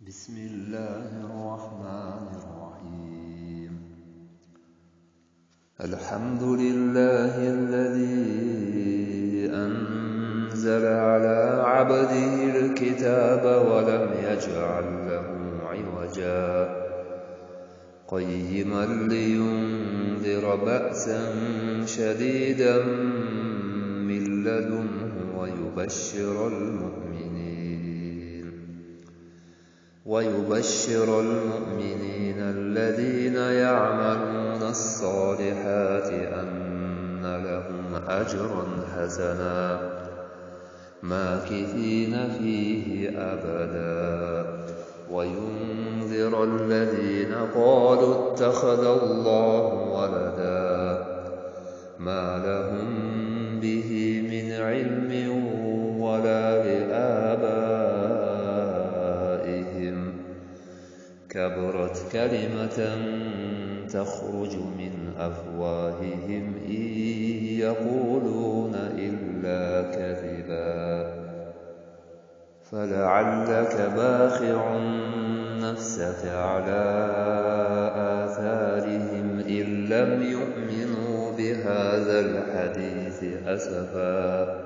بسم الله الرحمن الرحيم. الحمد لله الذي أنزل على عبده الكتاب ولم يجعل له عوجا قيما لينذر بأسا شديدا من لدنه ويبشر المؤمنين الذين يعملون الصالحات أن لهم أجرا حسنا ماكثين فيه أبدا وينذر الذين قالوا اتخذ الله ولدا ما لهم به من علم ولا لآبائهم كبرت كلمة تخرج من أفواههم إن يقولون إلا كذبا فلعلك باخع نفسك على آثارهم إن لم يؤمنوا بهذا الحديث أسفا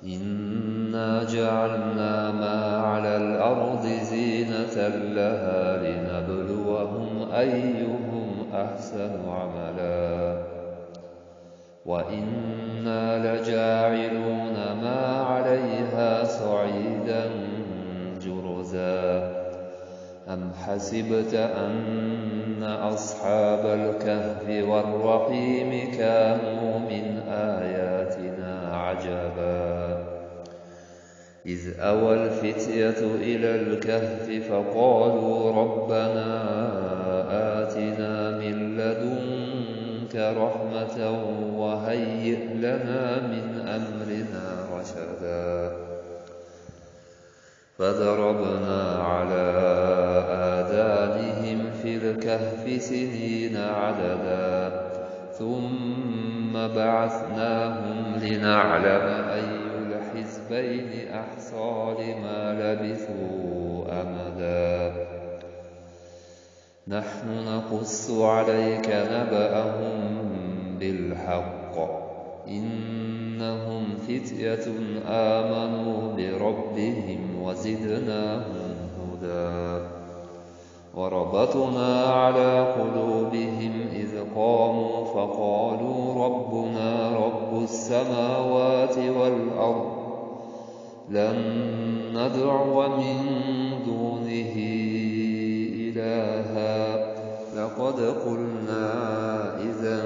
إنا جعلنا ما على الأرض زينة لها لنبلوهم أيهم أحسن عملا وإنا لجاعلون ما عليها صعيدا جرزا أم حسبت أن أصحاب الكهف والرقيم كانوا من آياتنا عجبا إذ أوى الفتية إلى الكهف فقالوا ربنا آتنا من لدنك رحمة وهيئ لنا من أمرنا رشدا فضربنا على آذانهم في الكهف سنين عددا ثم بعثناهم لنعلم أي الحزبين أحصى لما لبثوا أمدا نحن نقص عليك نبأهم بالحق إنهم فتية آمنوا بربهم وزدناهم هدى وربطنا على قلوبهم إذ قاموا فقالوا ربنا رب السماوات والأرض لن ندعو من دونه إلها لقد قلنا إذا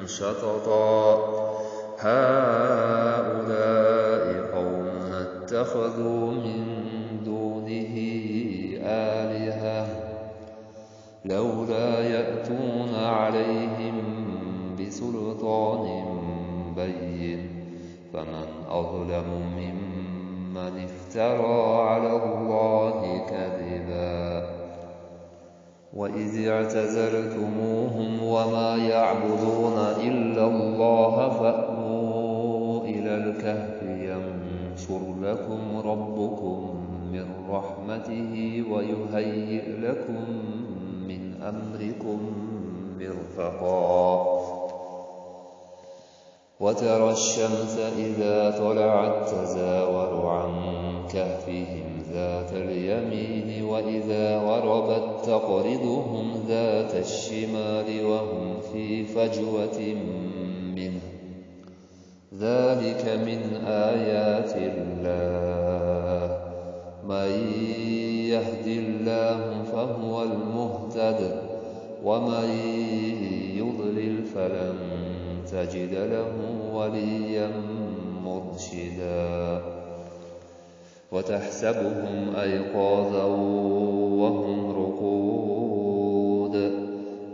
شططا هؤلاء قومنا اتخذوا من دونه آلهة لولا يأتون عليهم بسلطان بين فمن أظلم ممن افترى على الله كذبا وإذ اعتزلتموهم وما يعبدون إلا الله فأووا إلى الكهف ينشر لكم ربكم من رحمته ويهيئ لكم من أمركم مرفقا وترى الشمس إذا طلعت تزاور عن كهفهم ذات اليمين وإذا غربت تقرضهم ذات الشمال وهم في فجوة منه ذلك من آيات الله من يهد الله فهو المهتد ومن يضلل فلن تجد له وليا مرشدا وتحسبهم أيقاظا وهم رقود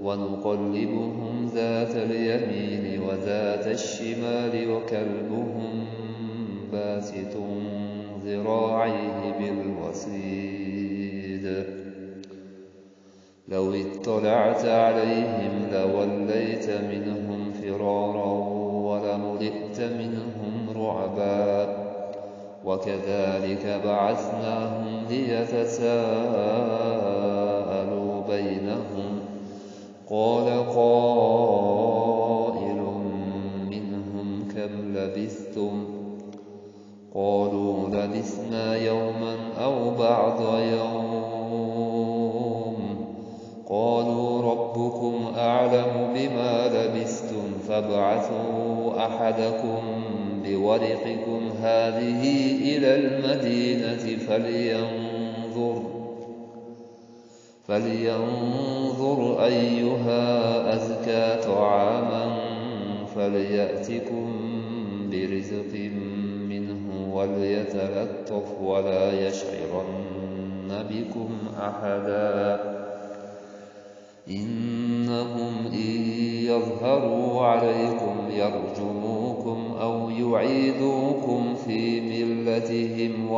ونقلبهم ذات اليمين وذات الشمال وكلبهم باسط ذراعيه بالوصيد لو اطلعت عليهم لوليت منهم فرارا ولملئت منهم رعبا وكذلك بعثناهم ليتساءلوا بينهم قال قائل منهم كم لبثتم قالوا لبثنا يوما أو بعض يوم قالوا ربكم أعلم بما لبثتم فابعثوا أحدكم بورقكم هذه إلى المدينة فلينظر أيها أزكى طعاما فليأتكم برزق منه وليتلطف ولا يشعرن بكم أحدا إنهم إن يظهروا عليكم يرجموكم أو يعيدوكم في ملتهم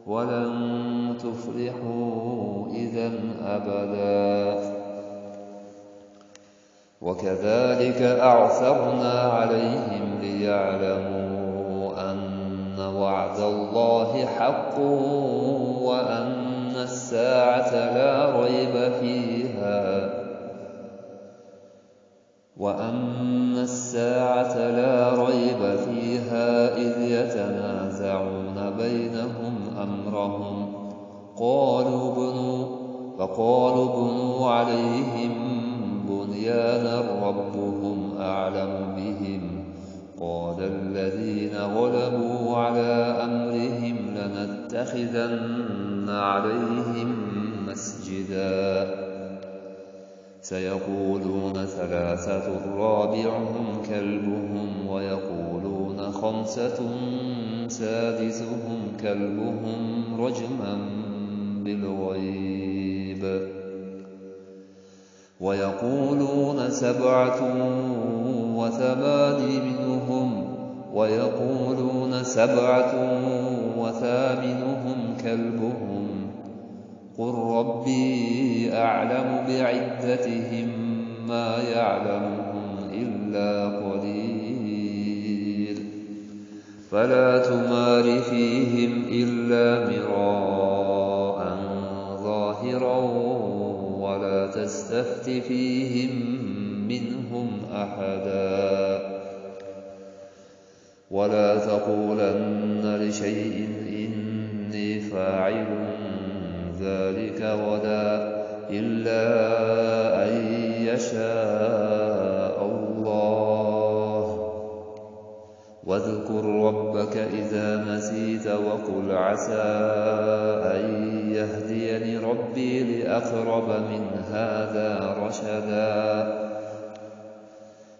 ولن تفلحوا إذا أبدا وكذلك أعثرنا عليهم ليعلموا أن وعد الله حق وأن الساعة لا ريب فيها إذ يتنازعون بينهم أمرهم فقالوا بنوا عليهم بنيانا ربهم أعلم بهم قال الذين غلبوا على أمرهم لنتخذن عليهم مسجدا سيقولون ثلاثة رابعهم كلبهم ويقولون خمسة سادسهم كلبهم رجما بالغيب ويقولون سبعة وثامنهم كلبهم قل ربي أعلم بعدتهم ما يعلمهم إلا قليل فلا تمار فيهم إلا مراء ظاهرا ولا تستفت فيهم منهم أحدا ولا تقولن لشيء إني فاعل ذلك غدا إلا أن يشاء الله واذكر ربك إذا نسيت وقل عسى أن يهديني ربي لأقرب من هذا رشدا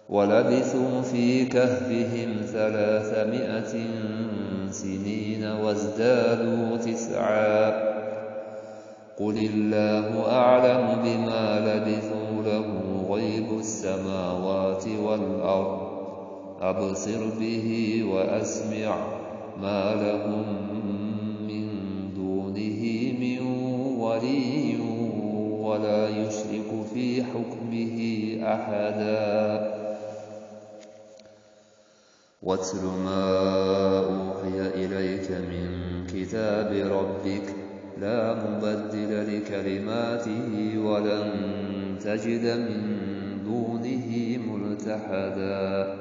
ولبثوا في كهفهم 300 سنين وازدادوا 9 قل الله أعلم بما لبثوا له غيب السماوات والأرض أبصر به وأسمع ما لهم من دونه من ولي ولا يشرك في حكمه أحدا واتل ما أوحي إليك من كتاب ربك لا مبدل لكلماته ولن تجد من دونه ملتحدا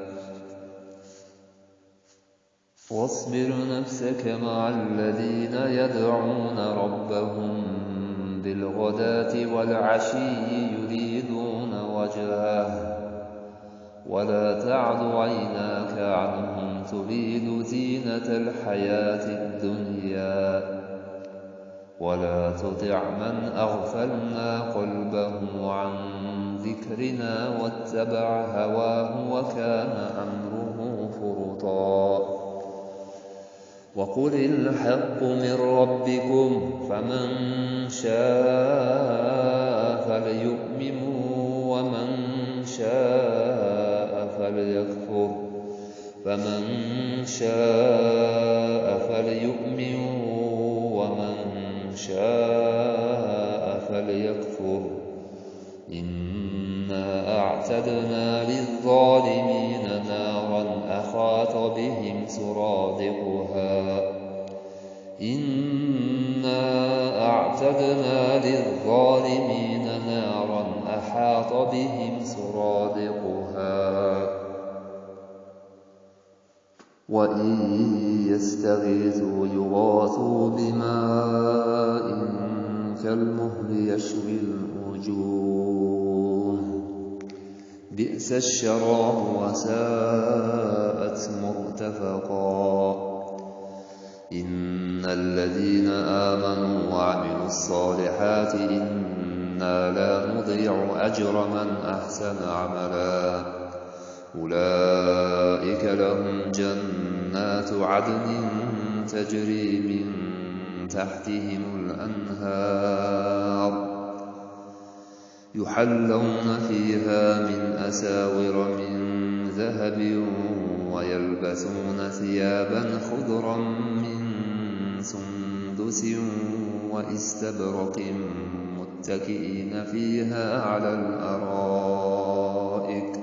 واصبر نفسك مع الذين يدعون ربهم بالغداة والعشي يريدون وجهه ولا تعد عيناك عنهم تريد زينة الحياة الدنيا ولا تطع من أغفلنا قلبه عن ذكرنا واتبع هواه وكان أمره فرطا وقل الحق من ربكم فمن شاء فليؤمن ومن شاء فليكفر إنا أعتدنا للظالمين نارا أحاط سرادقها إنا أعتدنا للظالمين نارا أحاط بهم سرادقها وإن يستغيثوا يغاثوا بماء كالمهل يشوي الوجوه بئس الشراب وساءت مرتفقا إن الذين آمنوا وعملوا الصالحات إنا لا نضيع أجر من أحسن عملا أولئك لهم جنات عدن تجري من تحتهم الأنهار يحلون فيها من أساور من ذهب ويلبسون ثيابا خضرا من سندس وإستبرق متكئين فيها على الأرائك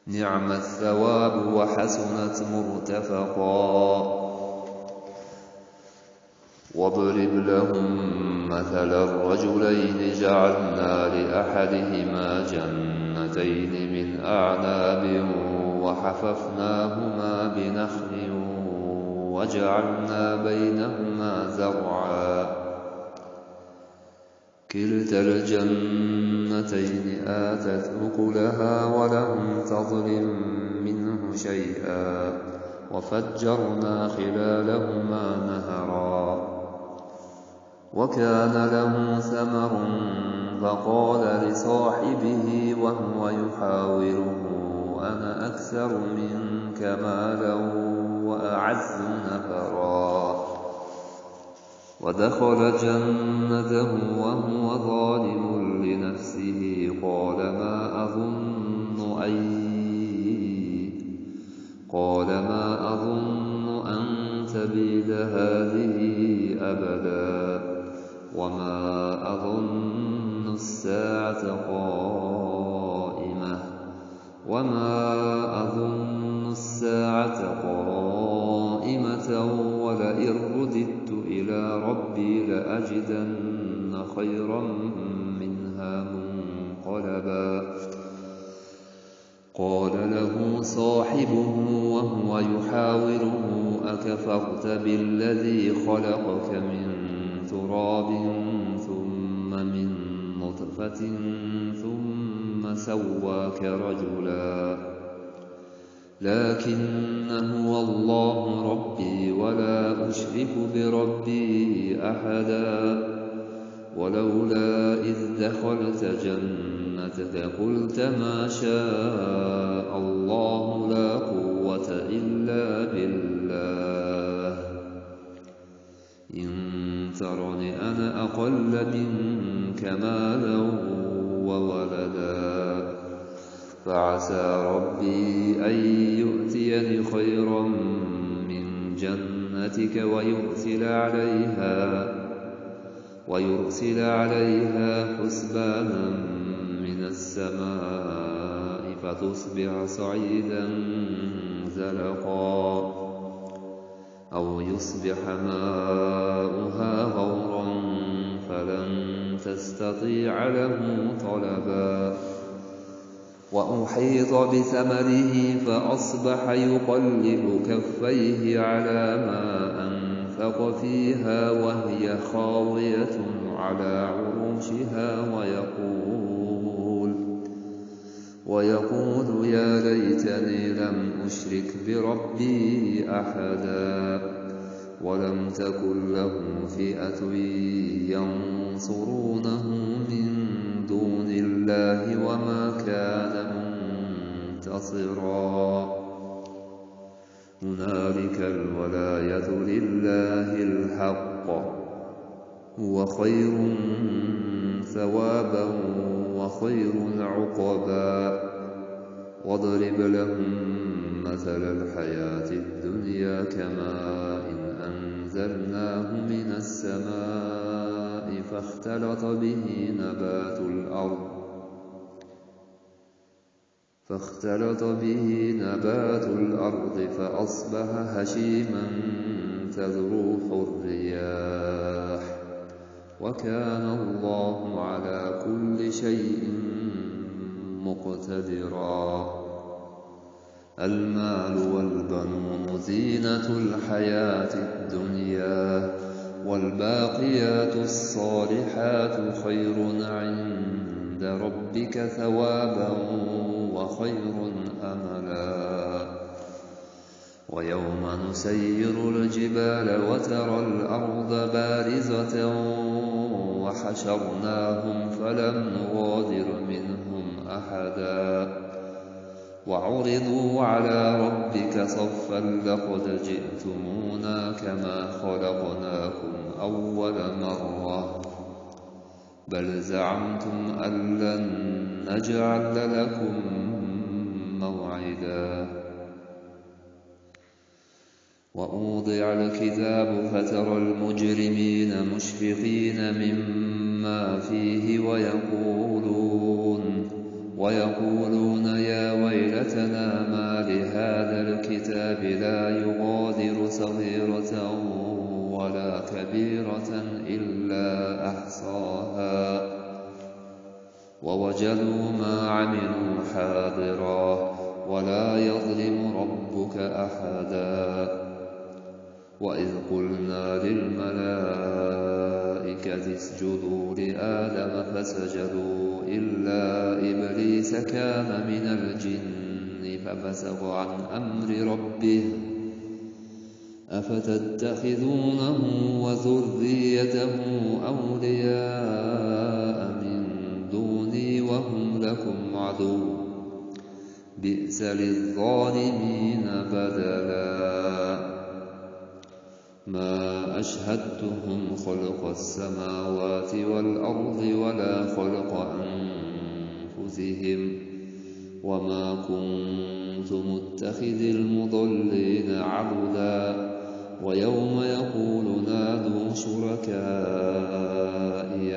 نعم الثواب وحسنت مرتفقا واضرب لهم مثل الرجلين جعلنا لأحدهما جنتين من أعناب وحففناهما بنخل وجعلنا بينهما زرعا كلتا الجنتين آتت أكلها ولم تظلم منه شيئا وفجرنا خلالهما نهرا وكان له ثمر فقال لصاحبه وهو يحاوره أنا أكثر منك مالا وأعز نفرا ودخل جنته وهو ظالم لنفسه قال ما أظن أن تبيد هذه أبدا وما أظن الساعة قائمة ولئن رددت إلى ربي لأجدن خيرا منها منقلبا قال له صاحبه وهو يحاوره أكفرت بالذي خلقك من تراب ثم من نطفة ثم سواك رجلا لكن هو الله ربي ولا أشرك بربي أحدا ولولا إذ دخلت جنتك قلت ما شاء الله لا قوة إلا بالله إن ترني أنا أقل منك مالا وولدا فعسى ربي أن يؤتيني خيرا من جنتك ويرسل عليها حسبانا من السماء فتصبح صعيدا زلقا أو يصبح ماؤها غورا فلن تستطيع له طلبا وأحيط بثمره فأصبح يقلب كفيه على ما أنفق فيها وهي خاوية على عروشها ويقول يا ليتني لم أشرك بربي أحدا ولم تكن له فئة ينصرونه من دون الله وما كان منتصرا هنالك الولاية لله الحق هو خير ثوابا وخير عقبا واضرب لهم مثل الحياة الدنيا كماء أنزلناه من السماء فاختلط به فاختلط به نبات الأرض فأصبح هشيما تذروه الرياح وكان الله على كل شيء مقتدرا. المال والبنون زينة الحياة الدنيا والباقيات الصالحات خير عند ربك ثوابا وخير أملا. ويوم نسير الجبال وترى الأرض بارزة وحشرناهم فلم نغادر منهم أحدا وعرضوا على ربك صفا لقد جئتمونا كما خلقناكم أول مرة بل زعمتم أن لن نجعل لكم موعدا. وأوضع الكتاب فترى المجرمين مشفقين مما فيه ويقولون يا ويلتنا ما لهذا الكتاب لا يغادر صغيرة ولا كبيرة إلا أحصاها ووجدوا ما عملوا حاضرا ولا يظلم ربك أحدا. وإذ قلنا للملائكة اسجدوا لآدم فسجدوا إلا إبليس كان من الجن ففسق عن أمر ربه أفتتخذونه وذريته أولياء من دوني وهم لكم عدو بئس للظالمين بدلا. ما أشهدتهم خلق السماوات والأرض ولا خلق أنفسهم وما كنت متخذ المضلين عضدا. ويوم يقول نادوا شركائي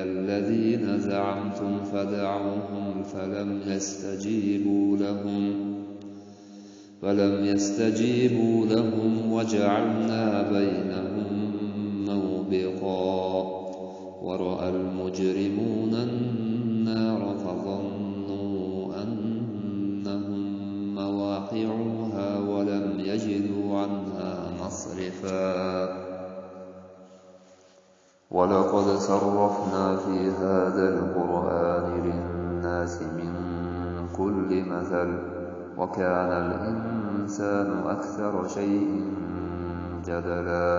الذين زعمتم فدعوهم فلم يستجيبوا لهم وجعلنا بينهم موبقا. ورأى المجرمون النار فظنوا أنهم مواقعوها ولم يجدوا عنها مصرفا. ولقد صرفنا في هذا القرآن للناس من كل مثل وكان الإنسان أكثر شيء جدلا.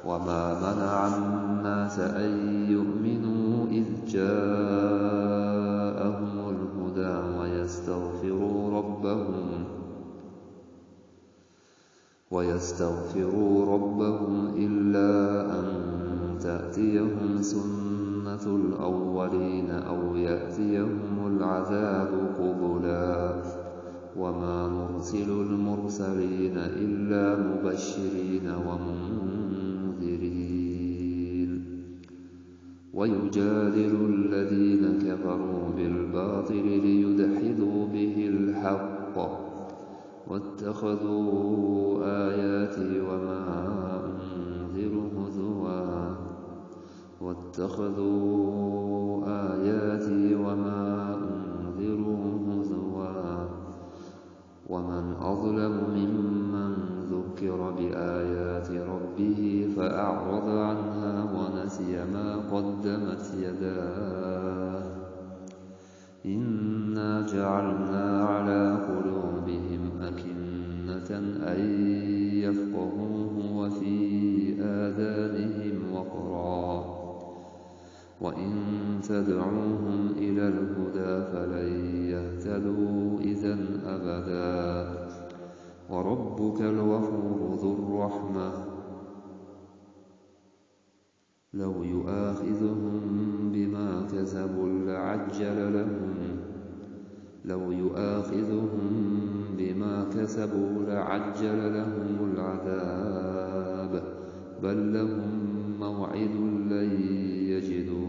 وما منع الناس أن يؤمنوا إذ جاءهم الهدى ويستغفروا ربهم إلا أن تأتيهم سنة الأولين أو يأتيهم العذاب قبلا. وما نرسل المرسلين إلا مبشرين ومنذرين ويجادل الذين كفروا بالباطل ليدحضوا به الحق واتخذوا آياتي وما أنذر هزوا ومن أظلم ممن ذكر بآيات ربه فأعرض عنها ونسي ما قدمت يداه إنا جعلنا على قلوبهم أكنة أن يفقهوه وفي آذانهم وقرا وإن تدعوهم إلى الهدى فلن يهتدوا إذا أبدا. وربك الغفور ذو الرحمة لو يؤاخذهم بما كسبوا لعجل لهم العذاب بل لهم موعد لن يجدوا